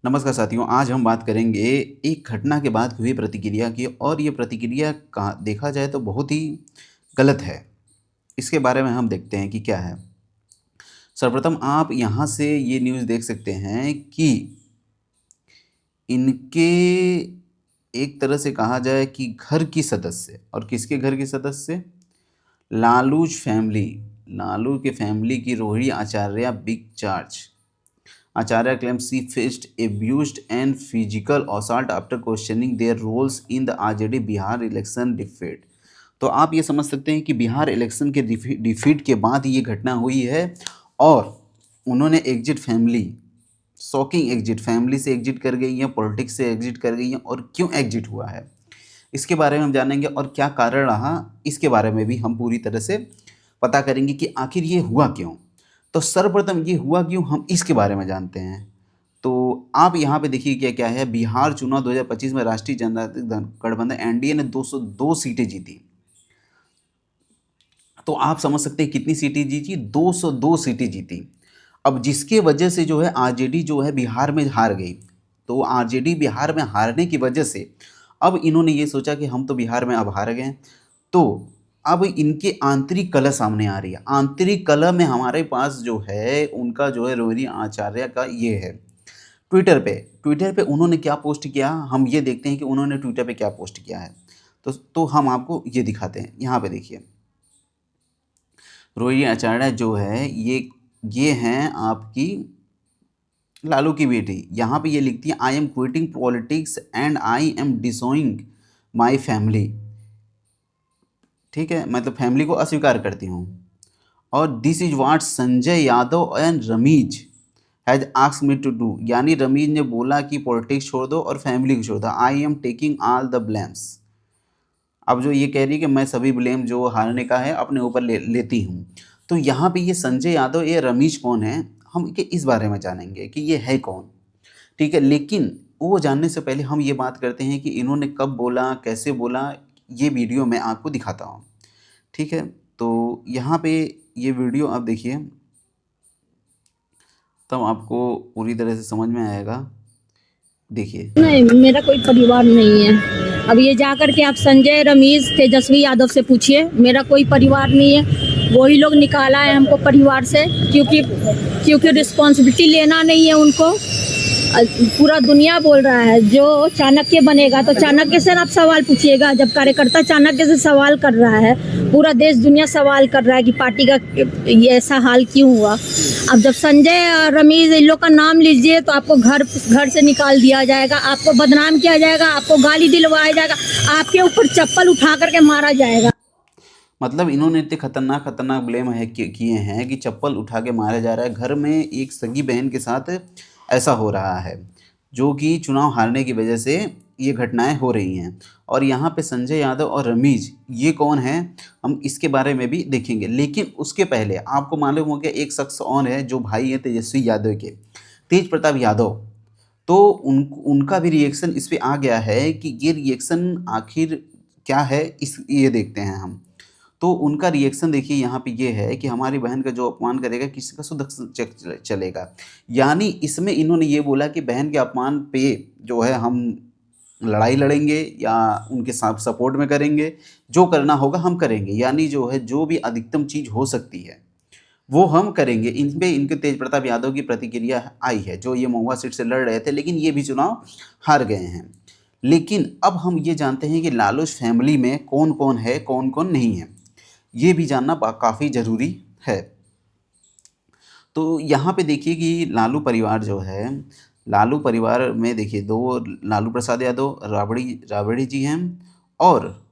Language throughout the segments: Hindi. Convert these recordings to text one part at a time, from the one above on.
नमस्कार साथियों, आज हम बात करेंगे एक घटना के बाद हुई प्रतिक्रिया की और ये प्रतिक्रिया का देखा जाए तो बहुत ही गलत है। इसके बारे में हम देखते हैं कि क्या है। सर्वप्रथम आप यहाँ से ये न्यूज़ देख सकते हैं कि इनके एक तरह से कहा जाए कि घर की सदस्य और किसके घर की सदस्य? लालूज फैमिली, लालू के फैमिली की Rohini Acharya big charge. Acharya claims she faced abuse and physical assault after questioning their roles in the RJD Bihar election defeat. तो आप ये समझ सकते हैं कि बिहार इलेक्शन के डिफीट के बाद ये घटना हुई है और उन्होंने exit family, shocking exit, family से एग्जिट कर गई हैं, पॉलिटिक्स से एग्जिट कर गई हैं और क्यों एग्जिट हुआ है इसके बारे में हम जानेंगे और क्या कारण रहा इसके बारे में भी हम पूरी तरह से पता करेंगे कि आखिर ये हुआ क्यों। तो सर्वप्रथम ये हुआ क्यों, हम इसके बारे में जानते हैं। तो आप यहाँ पे देखिए क्या क्या है। बिहार चुनाव 2025 में राष्ट्रीय जनतांत्रिक गठबंधन एनडीए ने 202 सीटें जीती। तो आप समझ सकते हैं कितनी सीटें जीती, 202 सीटें जीती। अब जिसके वजह से जो है आरजेडी जो है बिहार में हार गई। तो आरजेडी बिहार में हारने की वजह से अब इन्होंने ये सोचा कि हम तो बिहार में अब हार गए, तो अब इनके आंतरिक कलह सामने आ रही है। आंतरिक कलह में हमारे पास जो है उनका जो है रोहिणी आचार्य का ये है ट्विटर पे उन्होंने क्या पोस्ट किया, हम ये देखते हैं कि उन्होंने ट्विटर पे क्या पोस्ट किया है। तो हम आपको ये दिखाते हैं। यहाँ पे देखिए, रोहिणी आचार्य जो है ये हैं आपकी लालू की बेटी। यहाँ पे ये लिखती है, I am quitting politics and I am disowning my family. ठीक है, मतलब फैमिली को अस्वीकार करती हूँ। और this is what Sanjay Yadav and Rameez has asked me to do, यानी रमीज ने बोला कि पॉलिटिक्स छोड़ दो और फैमिली को छोड़ दो। I am taking all the blames. अब जो ये कह रही है कि मैं सभी ब्लेम जो हारने का है अपने ऊपर लेती हूँ। तो यहाँ पे ये संजय यादव, ये रमीज कौन है, हम के इस बारे में जानेंगे कि ये है कौन। ठीक है, लेकिन वो जानने से पहले हम ये बात करते हैं कि इन्होंने कब बोला, कैसे बोला, ये वीडियो मैं आपको दिखाता हूँ। ठीक है, तो यहाँ पे ये वीडियो आप देखिए, तब आपको पूरी तरह से समझ में आएगा। देखिए। नहीं, मेरा कोई परिवार नहीं है। अब ये जा कर के आप संजय, रमीज, तेजस्वी यादव से पूछिए, मेरा कोई परिवार नहीं है। वही लोग निकाला है हमको परिवार से, क्योंकि रिस्पॉन्सिबिलिटी लेना नहीं है उनको। पूरा दुनिया बोल रहा है जो चाणक्य बनेगा, तो चाणक्य से आप सवाल पूछिएगा। जब कार्यकर्ता चाणक्य से सवाल कर रहा है, पूरा देश दुनिया सवाल कर रहा है कि पार्टी का ये ऐसा हाल क्यों हुआ। अब जब संजय और रमीज इन लोग का नाम लीजिए तो आपको घर से निकाल दिया जाएगा, आपको बदनाम किया जाएगा, आपको गाली दिलवाया जाएगा, आपके ऊपर चप्पल उठा करके मारा जाएगा। मतलब इन्होंने इतने खतरनाक ब्लेम है किए हैं कि चप्पल उठा के मारा जा रहा है। घर में एक सगी बहन के साथ ऐसा हो रहा है, जो कि चुनाव हारने की वजह से ये घटनाएं हो रही हैं। और यहाँ पे संजय यादव और रमीज ये कौन है, हम इसके बारे में भी देखेंगे। लेकिन उसके पहले आपको मालूम हो गया एक शख्स और है जो भाई है तेजस्वी यादव के, तेज प्रताप यादव। तो उनका भी रिएक्शन इस पे आ गया है कि ये रिएक्शन आखिर क्या है, ये देखते हैं हम। तो उनका रिएक्शन देखिए, यहाँ पे ये है कि हमारी बहन का जो अपमान करेगा किसी का सुध चलेगा। यानी इसमें इन्होंने ये बोला कि बहन के अपमान पे जो है हम लड़ाई लड़ेंगे या उनके साथ सपोर्ट में करेंगे, जो करना होगा हम करेंगे। यानी जो है जो भी अधिकतम चीज़ हो सकती है वो हम करेंगे। इन पे इनके तेज प्रताप यादव की प्रतिक्रिया आई है, जो ये महुआ सीट से लड़ रहे थे लेकिन ये भी चुनाव हार गए हैं। लेकिन अब हम ये जानते हैं कि लालूस फैमिली में कौन कौन है, कौन कौन नहीं है, ये भी जानना काफ़ी ज़रूरी है। तो यहाँ पे देखिए कि लालू परिवार जो है, लालू परिवार में देखिए दो लालू प्रसाद यादव, राबड़ी जी हैं, और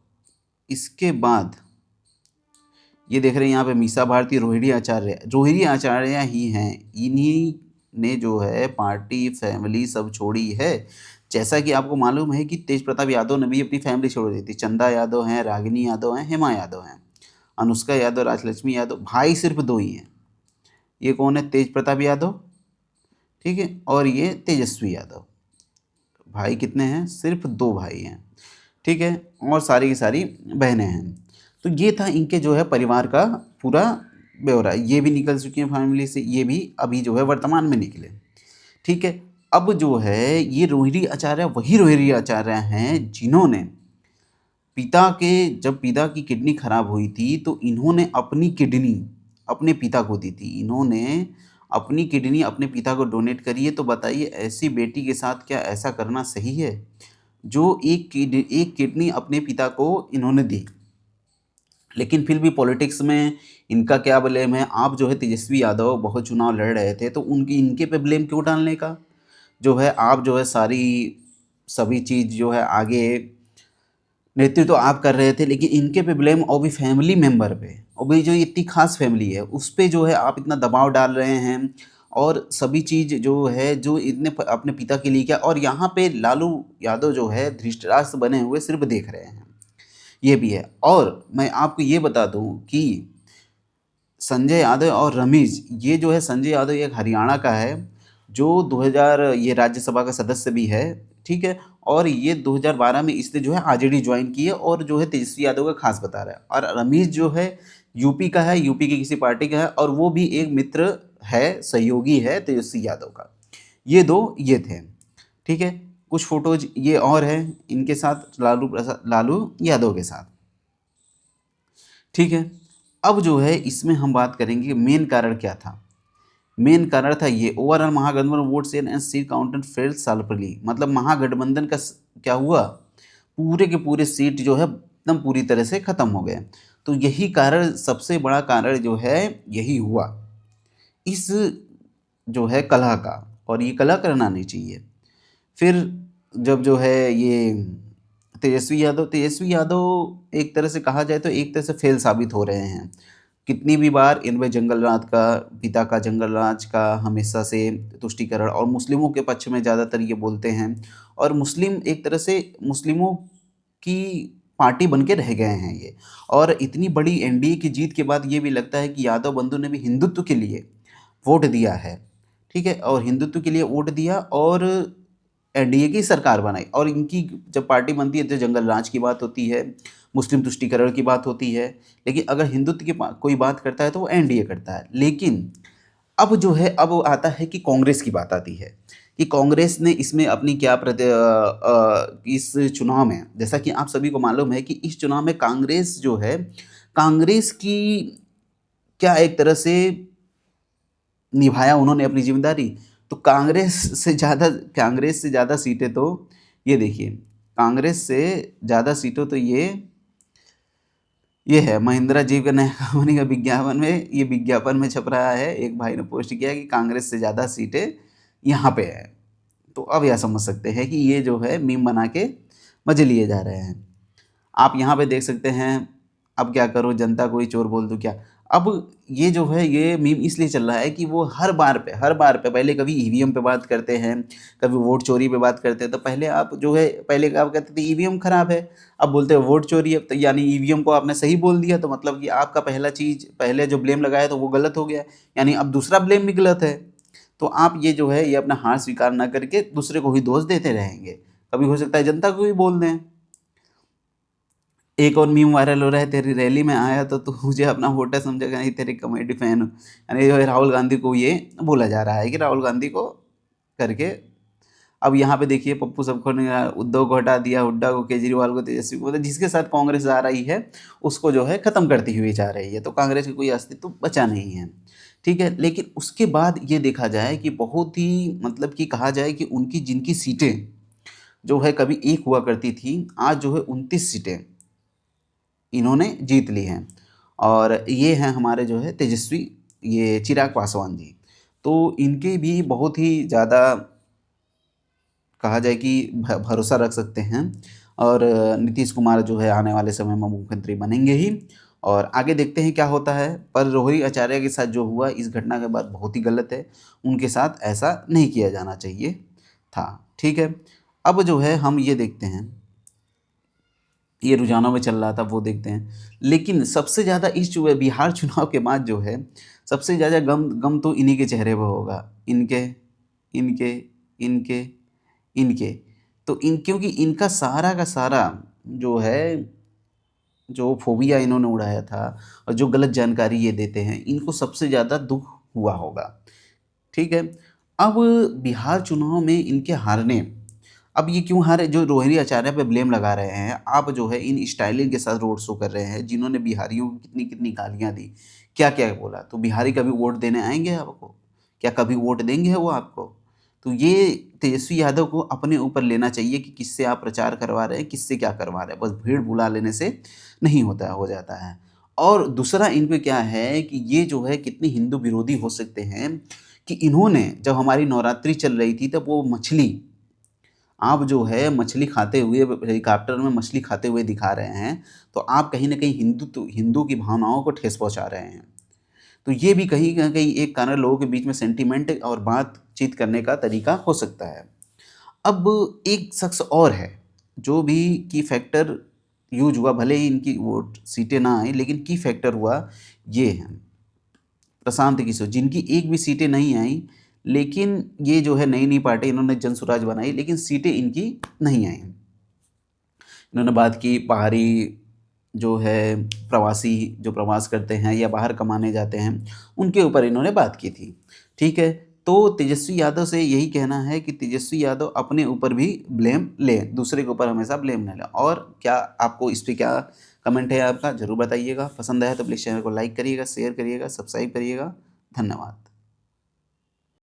इसके बाद ये देख रहे हैं यहाँ पे मीसा भारती, रोहिणी आचार्य ही हैं। इन्हीं ने जो है पार्टी फैमिली सब छोड़ी है। जैसा कि आपको मालूम है कि तेज प्रताप यादव ने भी अपनी फैमिली छोड़ दी थी। चंदा यादव हैं, रागिनी यादव हैं, हेमा यादव हैं, अनुष्का यादव, राजलक्ष्मी यादव। भाई सिर्फ दो ही हैं। ये कौन है, तेज प्रताप यादव, ठीक है, और ये तेजस्वी यादव। भाई कितने हैं, सिर्फ दो भाई हैं, ठीक है, और सारी की सारी बहनें हैं। तो ये था इनके जो है परिवार का पूरा ब्यौरा। ये भी निकल चुकी हैं फैमिली से, ये भी अभी जो है वर्तमान में निकले, ठीक है। अब जो है ये रोहिणी आचार्य वही रोहिणी आचार्य हैं जिन्होंने जब पिता की किडनी खराब हुई थी तो इन्होंने अपनी किडनी अपने पिता को दी थी। इन्होंने अपनी किडनी अपने पिता को डोनेट करी है। तो बताइए ऐसी बेटी के साथ क्या ऐसा करना सही है, जो एक किडनी अपने पिता को इन्होंने दी। लेकिन फिर भी पॉलिटिक्स में इनका क्या ब्लेम है। आप जो है तेजस्वी यादव बहुत चुनाव लड़ रहे थे तो इनके पे ब्लेम क्यों डालने का। जो है आप जो है सभी चीज़ जो है आगे नेतृत्व तो आप कर रहे थे, लेकिन इनके पे ब्लेम और भी फैमिली मेंबर पे, और भी जो इतनी खास फैमिली है उस पे जो है आप इतना दबाव डाल रहे हैं। और सभी चीज़ जो है जो इतने अपने पिता के लिए किया, और यहाँ पे लालू यादव जो है धृतराष्ट्र बने हुए सिर्फ देख रहे हैं, ये भी है। और मैं आपको ये बता दूं कि संजय यादव और रमीज, ये जो है संजय यादव एक हरियाणा का है जो 2000 ये राज्यसभा का सदस्य भी है, ठीक है। और ये 2012 में इसने जो है आरजेडी ज्वाइन की है और जो है तेजस्वी यादव का खास बता रहा है। और रमीज जो है यूपी का है, यूपी की किसी पार्टी का है, और वो भी एक मित्र है, सहयोगी है तेजस्वी यादव का। ये दो ये थे, ठीक है। कुछ फोटोज ये और है इनके साथ, लालू यादव के साथ, ठीक है। अब जो है इसमें हम बात करेंगे मेन कारण क्या था। मेन कारण था ये overall Mahagathbandhan vote share and seat counted fail सालपली, मतलब महागठबंधन का क्या हुआ, पूरे के पूरे सीट जो है एकदम पूरी तरह से खत्म हो गए। तो यही कारण, सबसे बड़ा कारण जो है यही हुआ इस जो है कलह का, और ये कलह करना नहीं चाहिए। फिर जब जो है ये तेजस्वी यादव एक तरह से कहा जाए तो एक तरह से फेल साबित हो रहे हैं। कितनी भी बार इनमें पिता का जंगल राज का हमेशा से तुष्टीकरण, और मुस्लिमों के पक्ष में ज़्यादातर ये बोलते हैं, और मुस्लिम एक तरह से मुस्लिमों की पार्टी बन के रह गए हैं ये। और इतनी बड़ी एनडीए की जीत के बाद ये भी लगता है कि यादव बंधु ने भी हिंदुत्व के लिए वोट दिया है, ठीक है, और हिंदुत्व के लिए वोट दिया और एनडीए की सरकार बनाई। और इनकी जब पार्टी बनती है तो जंगल राज की बात होती है, मुस्लिम तुष्टीकरण की बात होती है, लेकिन अगर हिंदुत्व की कोई बात करता है तो वो एनडीए करता है। लेकिन अब जो है अब आता है कि कांग्रेस की बात आती है कि कांग्रेस ने इसमें अपनी क्या इस चुनाव में, जैसा कि आप सभी को मालूम है कि इस चुनाव में कांग्रेस जो है, कांग्रेस की क्या एक तरह से निभाया उन्होंने अपनी जिम्मेदारी। तो कांग्रेस से ज़्यादा सीटें तो ये देखिए, कांग्रेस से ज़्यादा सीटों तो ये है महिंद्रा जीव का नया कंपनी का विज्ञापन में छप रहा है। एक भाई ने पोस्ट किया कि कांग्रेस से ज़्यादा सीटें यहाँ पे है। तो अब यह समझ सकते हैं कि ये जो है मीम बना के मजे लिए जा रहे हैं। आप यहाँ पे देख सकते हैं, अब क्या करो जनता को ही चोर बोल दूँ क्या। अब ये जो है ये मीम इसलिए चल रहा है कि वो हर बार पे पहले कभी ईवीएम पे बात करते हैं, कभी वोट चोरी पे बात करते हैं। तो पहले आप जो है पहले आप कहते थे ईवीएम खराब है, अब बोलते हैं वोट चोरी है। तो यानी ईवीएम को आपने सही बोल दिया, तो मतलब कि आपका पहले जो ब्लेम लगाया तो वो गलत हो गया, यानी अब दूसरा ब्लेम भी गलत है। तो आप ये जो है ये अपना हार स्वीकार ना करके दूसरे को ही दोष देते रहेंगे। कभी हो सकता है जनता को भी बोल दें। एक और मीम वायरल हो रहा है, तेरी रैली में आया तो तू मुझे अपना वोटर समझेगा नहीं, तेरे कॉमेडी फैन हूँ। यानी जो है राहुल गांधी को ये बोला जा रहा है कि राहुल गांधी को करके। अब यहाँ पे देखिए पप्पू सबको ने उद्धव को हटा दिया, हुड्डा को, केजरीवाल को, तेजस्वी को, मतलब जिसके साथ कांग्रेस आ रही है उसको जो है ख़त्म करती हुई जा रही है। तो कांग्रेस का कोई अस्तित्व बचा नहीं है, ठीक है। लेकिन उसके बाद ये देखा जाए कि बहुत ही मतलब कि कहा जाए कि उनकी जिनकी सीटें जो है कभी एक हुआ करती थी, आज जो है 29 सीटें इन्होंने जीत ली हैं। और ये हैं हमारे जो है तेजस्वी, ये चिराग पासवान जी। तो इनके भी बहुत ही ज़्यादा कहा जाए कि भरोसा रख सकते हैं। और नीतीश कुमार जो है आने वाले समय में मुख्यमंत्री बनेंगे ही, और आगे देखते हैं क्या होता है। पर रोहिणी आचार्य के साथ जो हुआ इस घटना के बाद बहुत ही गलत है, उनके साथ ऐसा नहीं किया जाना चाहिए था, ठीक है। अब जो है हम ये देखते हैं, ये रुझानों में चल रहा था वो देखते हैं। लेकिन सबसे ज़्यादा बिहार चुनाव के बाद जो है सबसे ज़्यादा गम तो इन्हीं के चेहरे पर होगा, इनके इनके इनके इनके। तो क्योंकि इनका सारा का सारा जो है जो फोबिया इन्होंने उड़ाया था और जो गलत जानकारी ये देते हैं, इनको सबसे ज़्यादा दुख हुआ होगा, ठीक है। अब बिहार चुनाव में इनके हारने, अब ये क्यों हारे, जो रोहिणी आचार्य पे ब्लेम लगा रहे हैं, आप जो है इन स्टाइलिंग के साथ रोड शो कर रहे हैं, जिन्होंने बिहारियों को कितनी कितनी गालियां दी, क्या क्या बोला, तो बिहारी कभी वोट देने आएंगे आपको? क्या कभी वोट देंगे वो आपको? तो ये तेजस्वी यादव को अपने ऊपर लेना चाहिए कि किससे आप प्रचार करवा रहे हैं, किससे क्या करवा रहे हैं। बस भीड़ बुला लेने से नहीं होता हो जाता है। और दूसरा इन पे क्या है कि ये जो है कितनी हिंदू विरोधी हो सकते हैं कि इन्होंने जब हमारी नवरात्रि चल रही थी तब वो मछली, आप जो है मछली खाते हुए हेलीकॉप्टर में मछली खाते हुए दिखा रहे हैं, तो आप कहीं न कहीं हिंदू की भावनाओं को ठेस पहुँचा रहे हैं। तो ये भी कहीं न कहीं एक कारण लोगों के बीच में सेंटिमेंट और बातचीत करने का तरीका हो सकता है। अब एक शख्स और है, जो भी की फैक्टर यूज़ हुआ, भले ही इनकी वोट सीटें ना आई, लेकिन की फैक्टर हुआ ये है, प्रशांत किशोर, जिनकी एक भी सीटें नहीं आई, लेकिन ये जो है नई-नई पार्टी इन्होंने जनसुराज बनाई, लेकिन सीटें इनकी नहीं आई। इन्होंने बात की बाहरी जो है प्रवासी जो प्रवास करते हैं या बाहर कमाने जाते हैं, उनके ऊपर इन्होंने बात की थी। ठीक है? तो तेजस्वी यादव से यही कहना है कि तेजस्वी यादव अपने ऊपर भी ब्लेम लें, दूसरे के ऊपर हमेशा ब्लेम ना लें। और क्या आपको इस पे क्या कमेंट है आपका? ज़रूर बताइएगा। पसंद आया तो प्लीज़ चैनल को लाइक करिएगा, शेयर करिएगा, सब्सक्राइब करिएगा। धन्यवाद।